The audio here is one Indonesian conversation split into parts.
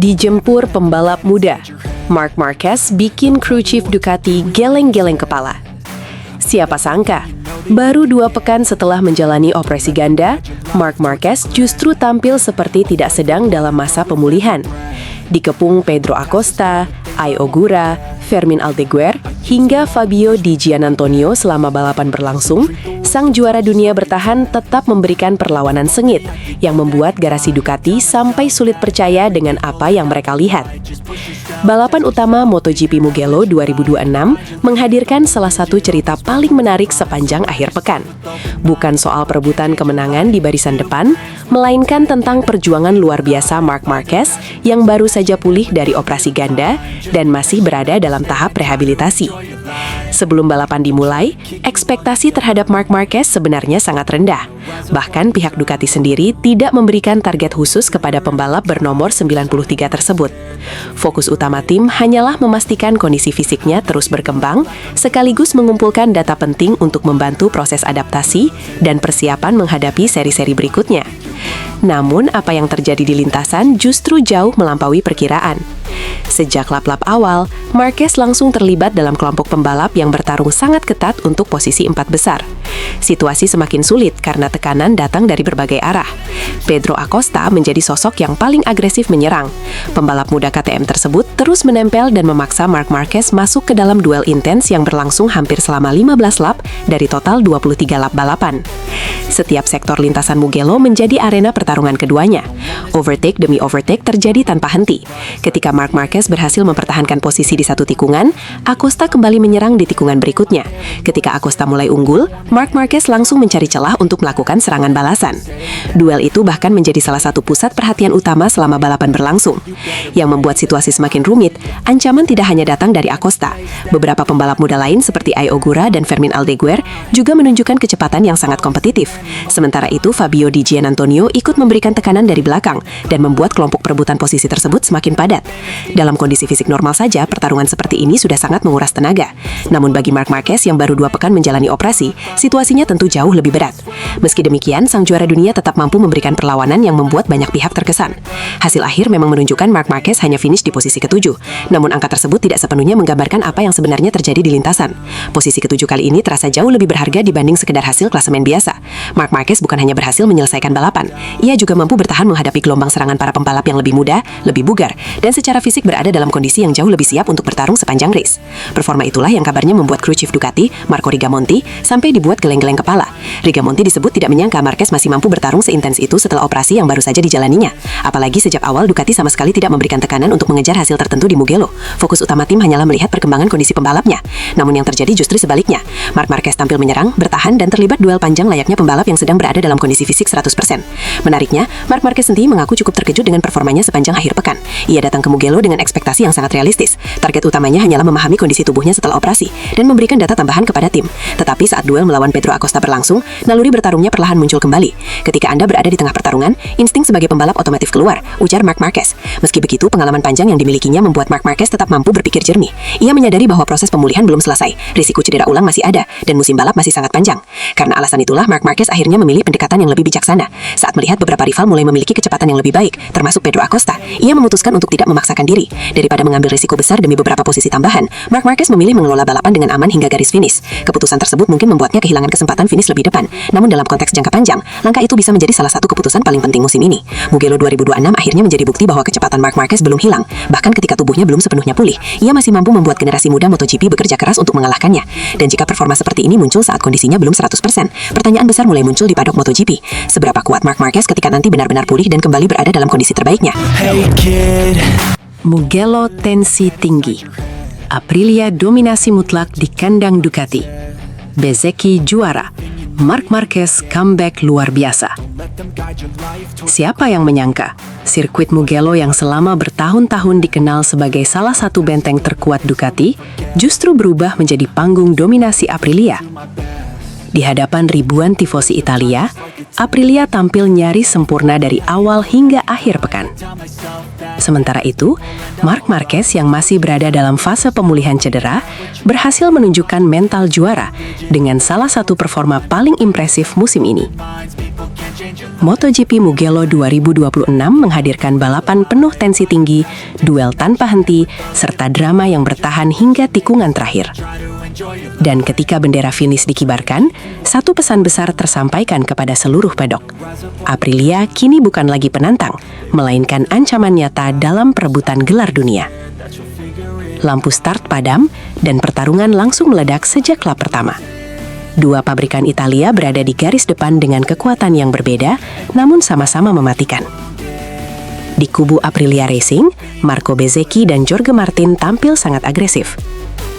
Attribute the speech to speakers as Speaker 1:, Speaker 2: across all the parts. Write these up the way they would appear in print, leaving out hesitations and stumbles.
Speaker 1: Dijempur pembalap muda, Marc Marquez bikin kru chief Ducati geleng-geleng kepala. Siapa sangka, baru 2 pekan setelah menjalani operasi ganda, Marc Marquez justru tampil seperti tidak sedang dalam masa pemulihan. Dikepung Pedro Acosta, Ai Ogura, Fermin Aldeguer, hingga Fabio Di Giannantonio selama balapan berlangsung, sang juara dunia bertahan tetap memberikan perlawanan sengit yang membuat garasi Ducati sampai sulit percaya dengan apa yang mereka lihat. Balapan utama MotoGP Mugello 2026 menghadirkan salah satu cerita paling menarik sepanjang akhir pekan. Bukan soal perebutan kemenangan di barisan depan, melainkan tentang perjuangan luar biasa Marc Marquez yang baru saja pulih dari operasi ganda dan masih berada dalam tahap rehabilitasi. Sebelum balapan dimulai, ekspektasi terhadap Marc Marquez sebenarnya sangat rendah. Bahkan pihak Ducati sendiri tidak memberikan target khusus kepada pembalap bernomor 93 tersebut. Fokus utama tim hanyalah memastikan kondisi fisiknya terus berkembang, sekaligus mengumpulkan data penting untuk membantu proses adaptasi dan persiapan menghadapi seri-seri berikutnya. Namun, apa yang terjadi di lintasan justru jauh melampaui perkiraan. Sejak lap-lap awal, Marquez langsung terlibat dalam kelompok pembalap yang bertarung sangat ketat untuk posisi 4 besar. Situasi semakin sulit karena tekanan datang dari berbagai arah. Pedro Acosta menjadi sosok yang paling agresif menyerang. Pembalap muda KTM tersebut terus menempel dan memaksa Marc Marquez masuk ke dalam duel intens yang berlangsung hampir selama 15 lap dari total 23 lap balapan. Setiap sektor lintasan Mugello menjadi arena pertarungan keduanya. Overtake demi overtake terjadi tanpa henti. Ketika Marc Marquez berhasil mempertahankan posisi di satu tikungan, Acosta kembali menyerang di tikungan berikutnya. Ketika Acosta mulai unggul, Marc Marquez langsung mencari celah untuk melakukan serangan balasan. Duel itu bahkan menjadi salah satu pusat perhatian utama selama balapan berlangsung. Yang membuat situasi semakin rumit, ancaman tidak hanya datang dari Acosta. Beberapa pembalap muda lain seperti Ai Ogura dan Fermin Aldeguer juga menunjukkan kecepatan yang sangat kompetitif. Sementara itu, Fabio Di Giannantonio ikut memberikan tekanan dari belakang dan membuat kelompok perebutan posisi tersebut semakin padat. Dalam kondisi fisik normal saja, pertarungan seperti ini sudah sangat menguras tenaga. Namun bagi Marc Marquez yang baru 2 pekan menjalani operasi, situasinya tentu jauh lebih berat. Meski demikian, sang juara dunia tetap mampu memberikan perlawanan yang membuat banyak pihak terkesan. Hasil akhir memang menunjukkan Marc Marquez hanya finish di posisi ke-7, namun angka tersebut tidak sepenuhnya menggambarkan apa yang sebenarnya terjadi di lintasan. Posisi ke-7 kali ini terasa jauh lebih berharga dibanding sekedar hasil klasemen biasa. Marc Marquez bukan hanya berhasil menyelesaikan balapan, ia juga mampu bertahan menghadapi gelombang serangan para pembalap yang lebih muda, lebih bugar, dan secara fisik berada dalam kondisi yang jauh lebih siap untuk bertarung sepanjang race. Performa itulah yang kabarnya membuat kru chief Ducati, Marco Rigamonti, sampai dibuat geleng-geleng kepala. Rigamonti disebut tidak menyangka Marquez masih mampu bertarung seintens itu setelah operasi yang baru saja dijalaninya. Apalagi sejak awal Ducati sama sekali tidak memberikan tekanan untuk mengejar hasil tertentu di Mugello. Fokus utama tim hanyalah melihat perkembangan kondisi pembalapnya. Namun yang terjadi justru sebaliknya. Marc Marquez tampil menyerang, bertahan, dan terlibat duel panjang layaknya pembalap yang sedang berada dalam kondisi fisik 100%. Menariknya, Marc Marquez sendiri mengaku cukup terkejut dengan performanya sepanjang akhir pekan. Ia datang ke Mugello dengan ekspektasi yang sangat realistis. Target utamanya hanyalah memahami kondisi tubuhnya setelah operasi dan memberikan data tambahan kepada tim. Tetapi saat duel melawan Pedro Acosta berlangsung, naluri bertarungnya perlahan muncul kembali. Ketika Anda berada di tengah pertarungan, insting sebagai pembalap otomatis keluar, ujar Marc Marquez. Meski begitu, pengalaman panjang yang dimilikinya membuat Marc Marquez tetap mampu berpikir jernih. Ia menyadari bahwa proses pemulihan belum selesai, risiko cedera ulang masih ada, dan musim balap masih sangat panjang. Karena alasan itulah, Marc Marquez akhirnya memilih pendekatan yang lebih bijaksana. Saat melihat beberapa rival mulai memiliki kecepatan yang lebih baik, termasuk Pedro Acosta, ia memutuskan untuk tidak memaksakan diri. Daripada mengambil risiko besar demi beberapa posisi tambahan, Marc Marquez memilih mengelola balapan dengan aman hingga garis finish. Keputusan tersebut mungkin membuatnya kehilangan kesempatan finish lebih depan. Namun dalam konteks jangka panjang, langkah itu bisa menjadi salah satu keputusan paling penting musim ini. Mugello 2026 akhirnya menjadi bukti bahwa kecepatan Marc Marquez belum hilang. Bahkan ketika tubuhnya belum sepenuhnya pulih, ia masih mampu membuat generasi muda MotoGP bekerja keras untuk mengalahkannya. Dan jika performa seperti ini muncul saat kondisinya belum 100%, pertanyaan besar mulai muncul di padok MotoGP. Seberapa kuat Marc Marquez ketika nanti benar-benar pulih dan kembali berada dalam kondisi terbaiknya? Mugello tensi tinggi. Aprilia dominasi mutlak di kandang Ducati. Bezzecchi juara. Marc Marquez comeback luar biasa. Siapa yang menyangka, sirkuit Mugello yang selama bertahun-tahun dikenal sebagai salah satu benteng terkuat Ducati, justru berubah menjadi panggung dominasi Aprilia. Di hadapan ribuan tifosi Italia, Aprilia tampil nyaris sempurna dari awal hingga akhir pekan. Sementara itu, Marc Marquez yang masih berada dalam fase pemulihan cedera, berhasil menunjukkan mental juara dengan salah satu performa paling impresif musim ini. MotoGP Mugello 2026 menghadirkan balapan penuh tensi tinggi, duel tanpa henti, serta drama yang bertahan hingga tikungan terakhir. Dan ketika bendera finish dikibarkan, satu pesan besar tersampaikan kepada seluruh pedok. Aprilia kini bukan lagi penantang, melainkan ancaman nyata dalam perebutan gelar dunia. Lampu start padam, dan pertarungan langsung meledak sejak lap pertama. Dua pabrikan Italia berada di garis depan dengan kekuatan yang berbeda, namun sama-sama mematikan. Di kubu Aprilia Racing, Marco Bezzecchi dan Jorge Martin tampil sangat agresif.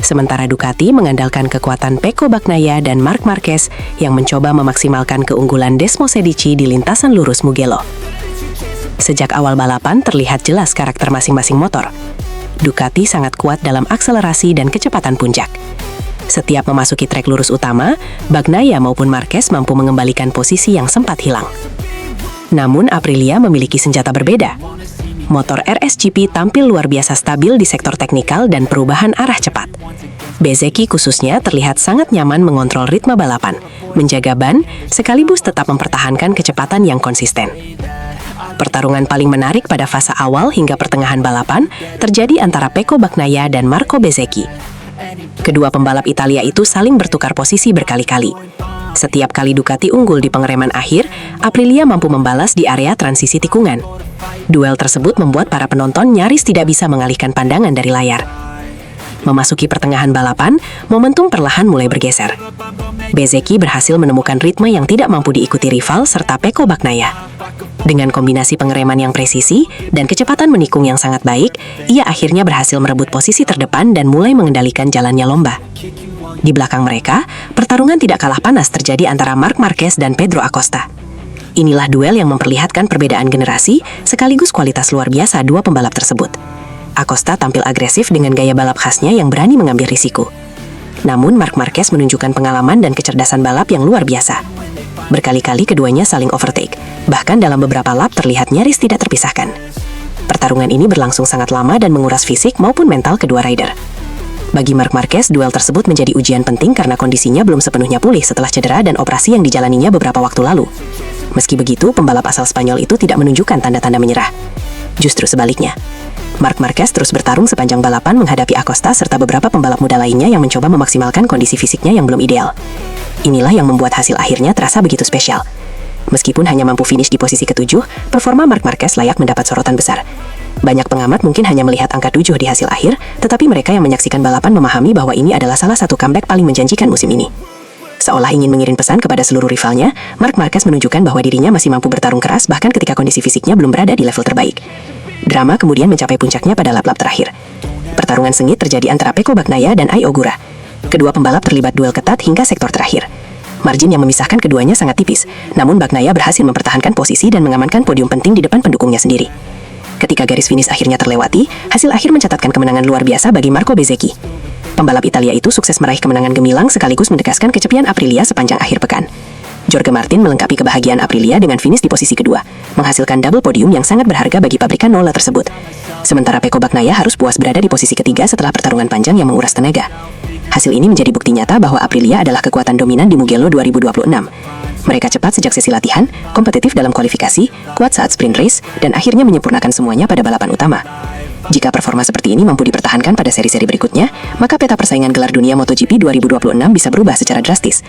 Speaker 1: Sementara Ducati mengandalkan kekuatan Pecco Bagnaia dan Marc Marquez yang mencoba memaksimalkan keunggulan Desmosedici di lintasan lurus Mugello. Sejak awal balapan terlihat jelas karakter masing-masing motor. Ducati sangat kuat dalam akselerasi dan kecepatan puncak. Setiap memasuki trek lurus utama, Bagnaia maupun Marquez mampu mengembalikan posisi yang sempat hilang. Namun Aprilia memiliki senjata berbeda. Motor RSGP tampil luar biasa stabil di sektor teknikal dan perubahan arah cepat. Bezzecchi khususnya terlihat sangat nyaman mengontrol ritme balapan, menjaga ban, sekaligus tetap mempertahankan kecepatan yang konsisten. Pertarungan paling menarik pada fase awal hingga pertengahan balapan terjadi antara Pecco Bagnaia dan Marco Bezzecchi. Kedua pembalap Italia itu saling bertukar posisi berkali-kali. Setiap kali Ducati unggul di pengereman akhir, Aprilia mampu membalas di area transisi tikungan. Duel tersebut membuat para penonton nyaris tidak bisa mengalihkan pandangan dari layar. Memasuki pertengahan balapan, momentum perlahan mulai bergeser. Bezzecchi berhasil menemukan ritme yang tidak mampu diikuti rival serta Pecco Bagnaia. Dengan kombinasi pengereman yang presisi dan kecepatan menikung yang sangat baik, ia akhirnya berhasil merebut posisi terdepan dan mulai mengendalikan jalannya lomba. Di belakang mereka, pertarungan tidak kalah panas terjadi antara Marc Marquez dan Pedro Acosta. Inilah duel yang memperlihatkan perbedaan generasi sekaligus kualitas luar biasa dua pembalap tersebut. Acosta tampil agresif dengan gaya balap khasnya yang berani mengambil risiko. Namun Marc Marquez menunjukkan pengalaman dan kecerdasan balap yang luar biasa. Berkali-kali keduanya saling overtake, bahkan dalam beberapa lap terlihat nyaris tidak terpisahkan. Pertarungan ini berlangsung sangat lama dan menguras fisik maupun mental kedua rider. Bagi Marc Marquez, duel tersebut menjadi ujian penting karena kondisinya belum sepenuhnya pulih setelah cedera dan operasi yang dijalaninya beberapa waktu lalu. Meski begitu, pembalap asal Spanyol itu tidak menunjukkan tanda-tanda menyerah. Justru sebaliknya, Marc Marquez terus bertarung sepanjang balapan menghadapi Acosta serta beberapa pembalap muda lainnya yang mencoba memaksimalkan kondisi fisiknya yang belum ideal. Inilah yang membuat hasil akhirnya terasa begitu spesial. Meskipun hanya mampu finish di posisi ke-7, performa Marc Marquez layak mendapat sorotan besar. Banyak pengamat mungkin hanya melihat angka 7 di hasil akhir, tetapi mereka yang menyaksikan balapan memahami bahwa ini adalah salah satu comeback paling menjanjikan musim ini. Seolah ingin mengirim pesan kepada seluruh rivalnya, Marc Marquez menunjukkan bahwa dirinya masih mampu bertarung keras bahkan ketika kondisi fisiknya belum berada di level terbaik. Drama kemudian mencapai puncaknya pada lap-lap terakhir. Pertarungan sengit terjadi antara Pecco Bagnaia dan Ai Ogura. Kedua pembalap terlibat duel ketat hingga sektor terakhir. Margin yang memisahkan keduanya sangat tipis, namun Bagnaia berhasil mempertahankan posisi dan mengamankan podium penting di depan pendukungnya sendiri. Ketika garis finish akhirnya terlewati, hasil akhir mencatatkan kemenangan luar biasa bagi Marco Bezzecchi. Pembalap Italia itu sukses meraih kemenangan gemilang sekaligus menegaskan kesepian Aprilia sepanjang akhir pekan. Jorge Martin melengkapi kebahagiaan Aprilia dengan finish di posisi kedua, menghasilkan double podium yang sangat berharga bagi pabrikan Nola tersebut. Sementara Pecco Bagnaia harus puas berada di posisi ketiga setelah pertarungan panjang yang menguras tenaga. Hasil ini menjadi bukti nyata bahwa Aprilia adalah kekuatan dominan di Mugello 2026. Mereka cepat sejak sesi latihan, kompetitif dalam kualifikasi, kuat saat sprint race, dan akhirnya menyempurnakan semuanya pada balapan utama. Jika performa seperti ini mampu dipertahankan pada seri-seri berikutnya, maka peta persaingan gelar dunia MotoGP 2026 bisa berubah secara drastis.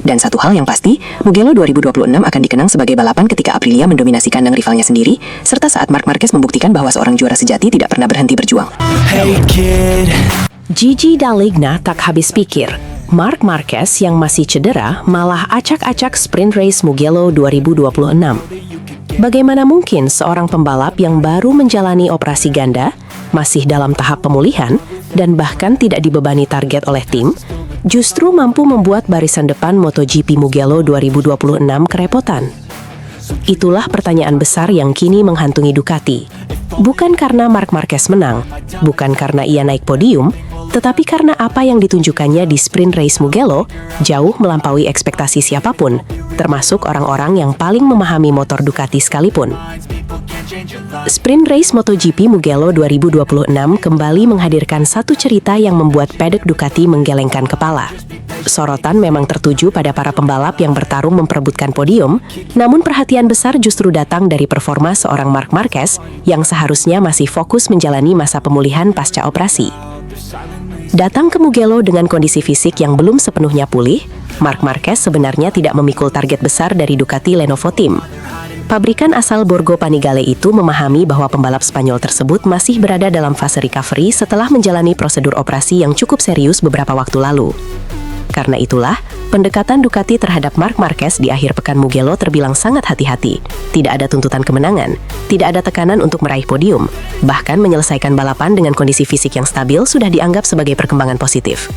Speaker 1: Dan satu hal yang pasti, Mugello 2026 akan dikenang sebagai balapan ketika Aprilia mendominasi kandang rivalnya sendiri, serta saat Marc Marquez membuktikan bahwa seorang juara sejati tidak pernah berhenti berjuang. Hey kid. Gigi D'Aligna tak habis pikir. Marc Marquez yang masih cedera malah acak-acak sprint race Mugello 2026. Bagaimana mungkin seorang pembalap yang baru menjalani operasi ganda, masih dalam tahap pemulihan, dan bahkan tidak dibebani target oleh tim, justru mampu membuat barisan depan MotoGP Mugello 2026 kerepotan? Itulah pertanyaan besar yang kini menghantungi Ducati. Bukan karena Marc Marquez menang, bukan karena ia naik podium, tetapi karena apa yang ditunjukkannya di sprint race Mugello jauh melampaui ekspektasi siapapun, termasuk orang-orang yang paling memahami motor Ducati sekalipun. Sprint Race MotoGP Mugello 2026 kembali menghadirkan satu cerita yang membuat paddock Ducati menggelengkan kepala. Sorotan memang tertuju pada para pembalap yang bertarung memperebutkan podium, namun perhatian besar justru datang dari performa seorang Marc Marquez yang seharusnya masih fokus menjalani masa pemulihan pasca operasi. Datang ke Mugello dengan kondisi fisik yang belum sepenuhnya pulih, Marc Marquez sebenarnya tidak memikul target besar dari Ducati Lenovo Team. Pabrikan asal Borgo Panigale itu memahami bahwa pembalap Spanyol tersebut masih berada dalam fase recovery setelah menjalani prosedur operasi yang cukup serius beberapa waktu lalu. Karena itulah, pendekatan Ducati terhadap Marc Marquez di akhir pekan Mugello terbilang sangat hati-hati. Tidak ada tuntutan kemenangan, tidak ada tekanan untuk meraih podium, bahkan menyelesaikan balapan dengan kondisi fisik yang stabil sudah dianggap sebagai perkembangan positif.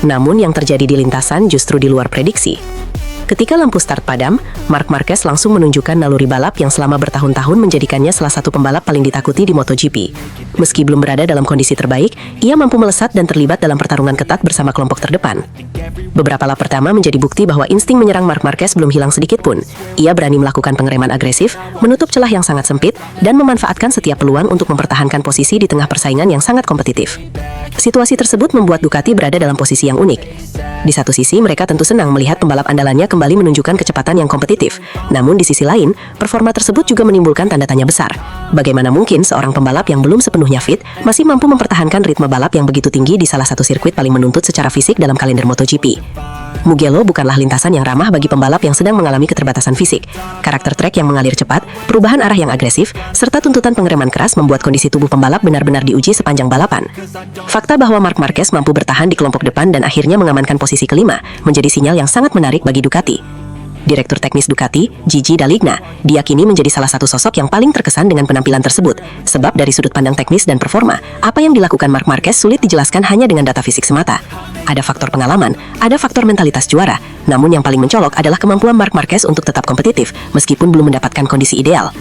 Speaker 1: Namun yang terjadi di lintasan justru di luar prediksi. Ketika lampu start padam, Marc Marquez langsung menunjukkan naluri balap yang selama bertahun-tahun menjadikannya salah satu pembalap paling ditakuti di MotoGP. Meski belum berada dalam kondisi terbaik, ia mampu melesat dan terlibat dalam pertarungan ketat bersama kelompok terdepan. Beberapa lap pertama menjadi bukti bahwa insting menyerang Marc Marquez belum hilang sedikit pun. Ia berani melakukan pengereman agresif, menutup celah yang sangat sempit, dan memanfaatkan setiap peluang untuk mempertahankan posisi di tengah persaingan yang sangat kompetitif. Situasi tersebut membuat Ducati berada dalam posisi yang unik. Di satu sisi, mereka tentu senang melihat pembalap andalannya kembali menunjukkan kecepatan yang kompetitif. Namun di sisi lain, performa tersebut juga menimbulkan tanda tanya besar. Bagaimana mungkin seorang pembalap yang belum sepenuhnya fit masih mampu mempertahankan ritme balap yang begitu tinggi di salah satu sirkuit paling menuntut secara fisik dalam kalender MotoGP? Mugello bukanlah lintasan yang ramah bagi pembalap yang sedang mengalami keterbatasan fisik. Karakter trek yang mengalir cepat, perubahan arah yang agresif, serta tuntutan pengereman keras membuat kondisi tubuh pembalap benar-benar diuji sepanjang balapan. Fakta bahwa Marc Marquez mampu bertahan di kelompok depan dan akhirnya mengamankan posisi kelima menjadi sinyal yang sangat menarik bagi Ducati. Direktur teknis Ducati, Gigi D'Aligna, diyakini menjadi salah satu sosok yang paling terkesan dengan penampilan tersebut. Sebab dari sudut pandang teknis dan performa, apa yang dilakukan Marc Marquez sulit dijelaskan hanya dengan data fisik semata. Ada faktor pengalaman, ada faktor mentalitas juara, namun yang paling mencolok adalah kemampuan Marc Marquez untuk tetap kompetitif, meskipun belum mendapatkan kondisi ideal.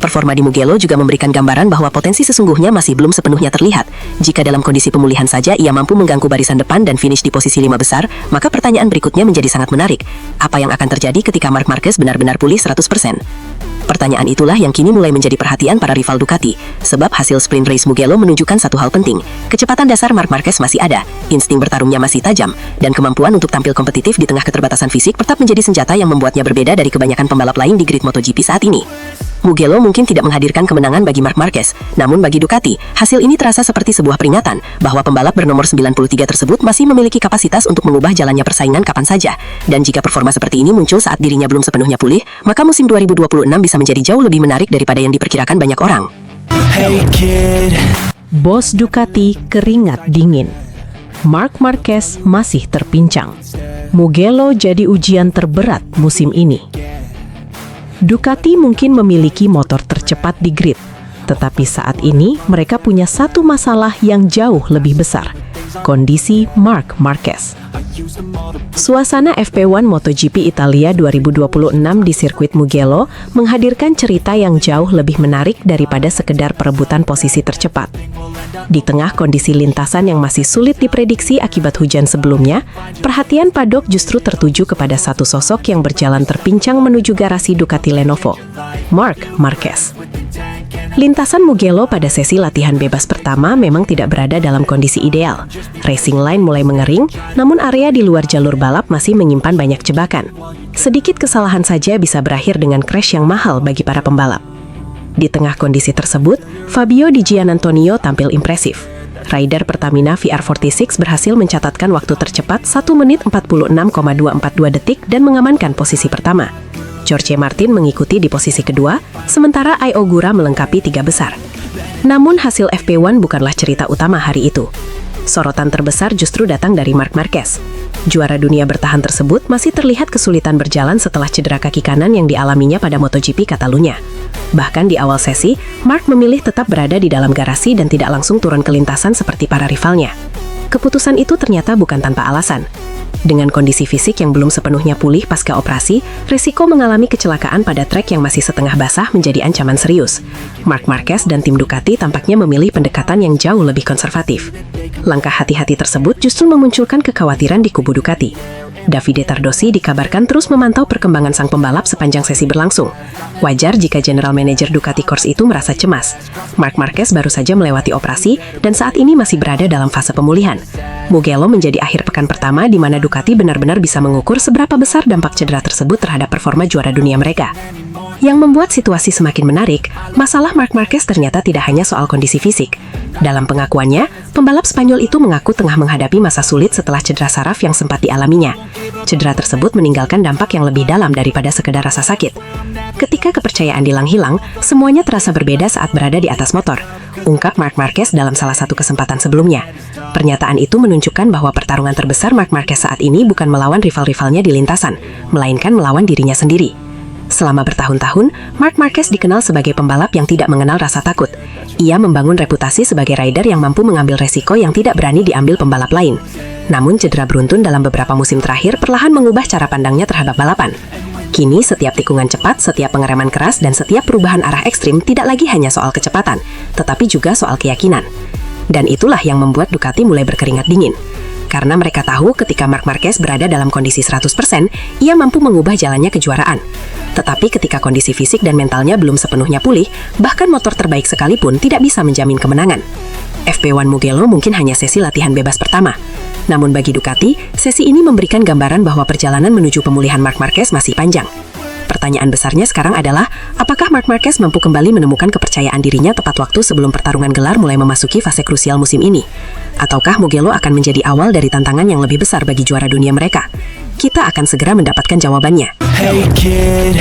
Speaker 1: Performa di Mugello juga memberikan gambaran bahwa potensi sesungguhnya masih belum sepenuhnya terlihat. Jika dalam kondisi pemulihan saja ia mampu mengganggu barisan depan dan finish di posisi 5 besar, maka pertanyaan berikutnya menjadi sangat menarik. Apa yang akan terjadi ketika Marc Marquez benar-benar pulih 100%? Pertanyaan itulah yang kini mulai menjadi perhatian para rival Ducati, sebab hasil sprint race Mugello menunjukkan satu hal penting. Kecepatan dasar Marc Marquez masih ada, insting bertarungnya masih tajam, dan kemampuan untuk tampil kompetitif di tengah keterbatasan fisik tetap menjadi senjata yang membuatnya berbeda dari kebanyakan pembalap lain di grid MotoGP saat ini. Mugello mungkin tidak menghadirkan kemenangan bagi Marc Marquez, namun bagi Ducati, hasil ini terasa seperti sebuah peringatan bahwa pembalap bernomor 93 tersebut masih memiliki kapasitas untuk mengubah jalannya persaingan kapan saja. Dan jika performa seperti ini muncul saat dirinya belum sepenuhnya pulih, maka musim 2026 bisa menjadi jauh lebih menarik daripada yang diperkirakan banyak orang.
Speaker 2: Hey kid.
Speaker 3: Bos Ducati keringat dingin. Marc Marquez masih terpincang. Mugello jadi ujian terberat musim ini. Ducati mungkin memiliki motor tercepat di grid, tetapi saat ini mereka punya satu masalah yang jauh lebih besar, kondisi Marc Marquez. Suasana FP1 MotoGP Italia 2026 di sirkuit Mugello menghadirkan cerita yang jauh lebih menarik daripada sekedar perebutan posisi tercepat. Di tengah kondisi lintasan yang masih sulit diprediksi akibat hujan sebelumnya, perhatian paddock justru tertuju kepada satu sosok yang berjalan terpincang menuju garasi Ducati Lenovo, Marc Marquez. Lintasan Mugello pada sesi latihan bebas pertama memang tidak berada dalam kondisi ideal. Racing line mulai mengering, namun area di luar jalur balap masih menyimpan banyak jebakan. Sedikit kesalahan saja bisa berakhir dengan crash yang mahal bagi para pembalap. Di tengah kondisi tersebut, Fabio Di Giannantonio tampil impresif. Rider Pertamina VR46 berhasil mencatatkan waktu tercepat 1 menit 46,242 detik dan mengamankan posisi pertama. Jorge Martin mengikuti di posisi kedua, sementara Ai Ogura melengkapi 3 besar. Namun hasil FP1 bukanlah cerita utama hari itu. Sorotan terbesar justru datang dari Marc Marquez. Juara dunia bertahan tersebut masih terlihat kesulitan berjalan setelah cedera kaki kanan yang dialaminya pada MotoGP Catalunya. Bahkan di awal sesi, Marc memilih tetap berada di dalam garasi dan tidak langsung turun ke lintasan seperti para rivalnya. Keputusan itu ternyata bukan tanpa alasan. Dengan kondisi fisik yang belum sepenuhnya pulih pasca operasi, risiko mengalami kecelakaan pada trek yang masih setengah basah menjadi ancaman serius. Marc Marquez dan tim Ducati tampaknya memilih pendekatan yang jauh lebih konservatif. Langkah hati-hati tersebut justru memunculkan kekhawatiran di kubu Ducati. Davide Tardosi dikabarkan terus memantau perkembangan sang pembalap sepanjang sesi berlangsung.
Speaker 1: Wajar jika General Manager Ducati Corse itu merasa cemas. Marc Marquez baru saja melewati operasi dan saat ini masih berada dalam fase pemulihan. Mugello menjadi akhir pekan pertama di mana Ducati benar-benar bisa mengukur seberapa besar dampak cedera tersebut terhadap performa juara dunia mereka. Yang membuat situasi semakin menarik, masalah Marc Marquez ternyata tidak hanya soal kondisi fisik. Dalam pengakuannya, pembalap Spanyol itu mengaku tengah menghadapi masa sulit setelah cedera saraf yang sempat dialaminya. Cedera tersebut meninggalkan dampak yang lebih dalam daripada sekedar rasa sakit. Ketika kepercayaan hilang, semuanya terasa berbeda saat berada di atas motor, ungkap Marc Marquez dalam salah satu kesempatan sebelumnya. Pernyataan itu menunjukkan bahwa pertarungan terbesar Marc Marquez saat ini bukan melawan rival-rivalnya di lintasan, melainkan melawan dirinya sendiri. Selama bertahun-tahun, Marc Marquez dikenal sebagai pembalap yang tidak mengenal rasa takut. Ia membangun reputasi sebagai rider yang mampu mengambil resiko yang tidak berani diambil pembalap lain. Namun cedera beruntun dalam beberapa musim terakhir perlahan mengubah cara pandangnya terhadap balapan. Kini setiap tikungan cepat, setiap pengereman keras, dan setiap perubahan arah ekstrim tidak lagi hanya soal kecepatan, tetapi juga soal keyakinan. Dan itulah yang membuat Ducati mulai berkeringat dingin. Karena mereka tahu ketika Marc Marquez berada dalam kondisi 100%, ia mampu mengubah jalannya kejuaraan. Tetapi ketika kondisi fisik dan mentalnya belum sepenuhnya pulih, bahkan motor terbaik sekalipun tidak bisa menjamin kemenangan. FP1 Mugello mungkin hanya sesi latihan bebas pertama. Namun bagi Ducati, sesi ini memberikan gambaran bahwa perjalanan menuju pemulihan Marc Marquez masih panjang. Pertanyaan besarnya sekarang adalah, apakah Marc Marquez mampu kembali menemukan kepercayaan dirinya tepat waktu sebelum pertarungan gelar mulai memasuki fase krusial musim ini? Ataukah Mugello akan menjadi awal dari tantangan yang lebih besar bagi juara dunia mereka? Kita akan segera mendapatkan jawabannya.
Speaker 2: Hey kid.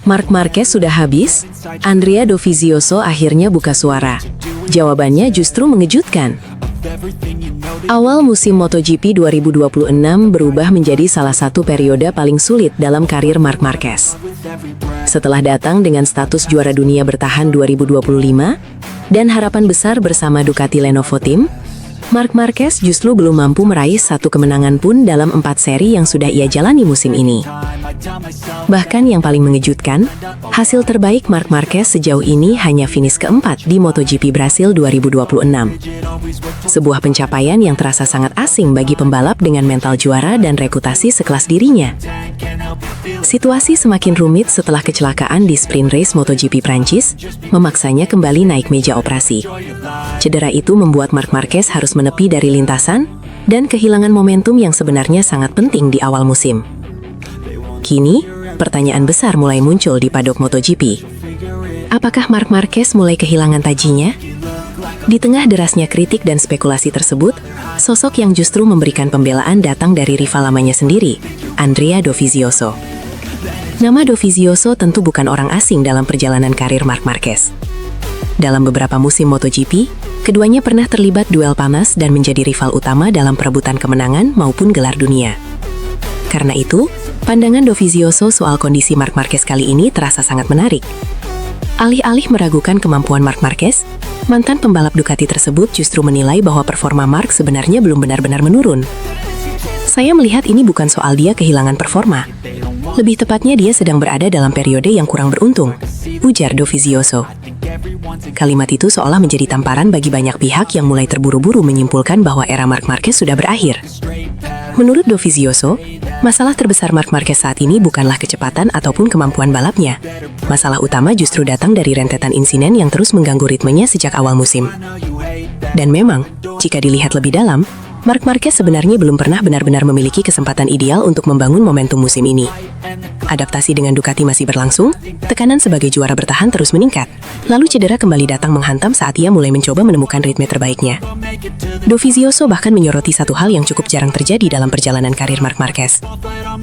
Speaker 1: Marc Marquez sudah habis? Andrea Dovizioso akhirnya buka suara. Jawabannya justru mengejutkan. Awal musim MotoGP 2026 berubah menjadi salah satu periode paling sulit dalam karir Marc Marquez. Setelah datang dengan status juara dunia bertahan 2025 dan harapan besar bersama Ducati Lenovo Team, Marc Marquez justru belum mampu meraih satu kemenangan pun dalam 4 seri yang sudah ia jalani musim ini. Bahkan yang paling mengejutkan, hasil terbaik Marc Marquez sejauh ini hanya finish keempat di MotoGP Brasil 2026. Sebuah pencapaian yang terasa sangat asing bagi pembalap dengan mental juara dan reputasi sekelas dirinya. Situasi semakin rumit setelah kecelakaan di sprint race MotoGP Prancis, memaksanya kembali naik meja operasi. Cedera itu membuat Marc Marquez harus menepi dari lintasan dan kehilangan momentum yang sebenarnya sangat penting di awal musim. Kini, pertanyaan besar mulai muncul di paddock MotoGP. Apakah Marc Marquez mulai kehilangan tajinya? Di tengah derasnya kritik dan spekulasi tersebut, sosok yang justru memberikan pembelaan datang dari rival lamanya sendiri, Andrea Dovizioso. Nama Dovizioso tentu bukan orang asing dalam perjalanan karir Marc Marquez. Dalam beberapa musim MotoGP, keduanya pernah terlibat duel panas dan menjadi rival utama dalam perebutan kemenangan maupun gelar dunia. Karena itu, pandangan Dovizioso soal kondisi Marc Marquez kali ini terasa sangat menarik. Alih-alih meragukan kemampuan Marc Marquez, mantan pembalap Ducati tersebut justru menilai bahwa performa Marc sebenarnya belum benar-benar menurun. Saya melihat ini bukan soal dia kehilangan performa. Lebih tepatnya dia sedang berada dalam periode yang kurang beruntung, ujar Dovizioso. Kalimat itu seolah menjadi tamparan bagi banyak pihak yang mulai terburu-buru menyimpulkan bahwa era Marc Marquez sudah berakhir. Menurut Dovizioso, masalah terbesar Marc Marquez saat ini bukanlah kecepatan ataupun kemampuan balapnya. Masalah utama justru datang dari rentetan insiden yang terus mengganggu ritmenya sejak awal musim. Dan memang, jika dilihat lebih dalam, Marc Marquez sebenarnya belum pernah benar-benar memiliki kesempatan ideal untuk membangun momentum musim ini. Adaptasi dengan Ducati masih berlangsung, tekanan sebagai juara bertahan terus meningkat, lalu cedera kembali datang menghantam saat ia mulai mencoba menemukan ritme terbaiknya. Dovizioso bahkan menyoroti satu hal yang cukup jarang terjadi dalam perjalanan karir Marc Marquez.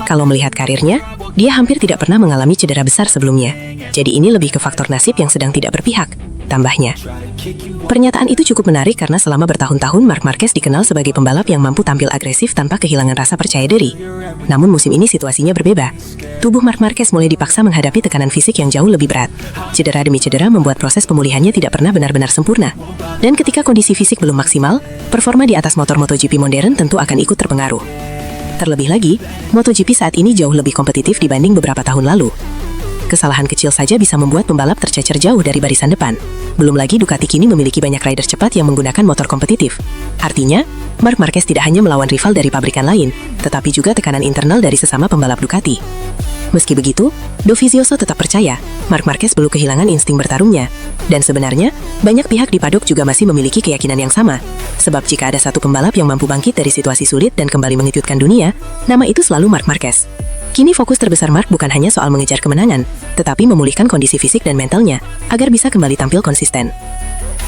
Speaker 1: Kalau melihat karirnya, dia hampir tidak pernah mengalami cedera besar sebelumnya. Jadi ini lebih ke faktor nasib yang sedang tidak berpihak, tambahnya. Pernyataan itu cukup menarik karena selama bertahun-tahun Marc Marquez dikenal sebagai pembalap yang mampu tampil agresif tanpa kehilangan rasa percaya diri. Namun musim ini situasinya berbeda. Tubuh Marc Marquez mulai dipaksa menghadapi tekanan fisik yang jauh lebih berat. Cedera demi cedera membuat proses pemulihannya tidak pernah benar-benar sempurna. Dan ketika kondisi fisik belum maksimal, performa di atas motor MotoGP modern tentu akan ikut terpengaruh. Terlebih lagi, MotoGP saat ini jauh lebih kompetitif dibanding beberapa tahun lalu. Kesalahan kecil saja bisa membuat pembalap tercecer jauh dari barisan depan. Belum lagi Ducati kini memiliki banyak rider cepat yang menggunakan motor kompetitif. Artinya, Marc Marquez tidak hanya melawan rival dari pabrikan lain, tetapi juga tekanan internal dari sesama pembalap Ducati.
Speaker 4: Meski begitu, Dovizioso tetap percaya Marc Marquez belum kehilangan insting bertarungnya. Dan sebenarnya, banyak pihak di paddock juga masih memiliki keyakinan yang sama. Sebab jika ada satu pembalap yang mampu bangkit dari situasi sulit dan kembali mengejutkan dunia, nama itu selalu Marc Marquez. Kini fokus terbesar Marc bukan hanya soal mengejar kemenangan, tetapi memulihkan kondisi fisik dan mentalnya agar bisa kembali tampil konsisten.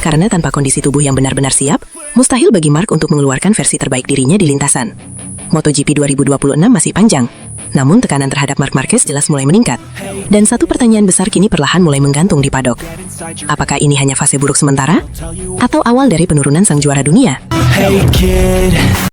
Speaker 4: Karena tanpa kondisi tubuh yang benar-benar siap, mustahil bagi Marc untuk mengeluarkan versi terbaik dirinya di lintasan. MotoGP 2026 masih panjang, namun tekanan terhadap Marc Marquez jelas mulai meningkat. Dan satu pertanyaan besar kini perlahan mulai menggantung di paddock. Apakah ini hanya fase buruk sementara? Atau awal dari penurunan sang juara dunia?
Speaker 2: Hey kid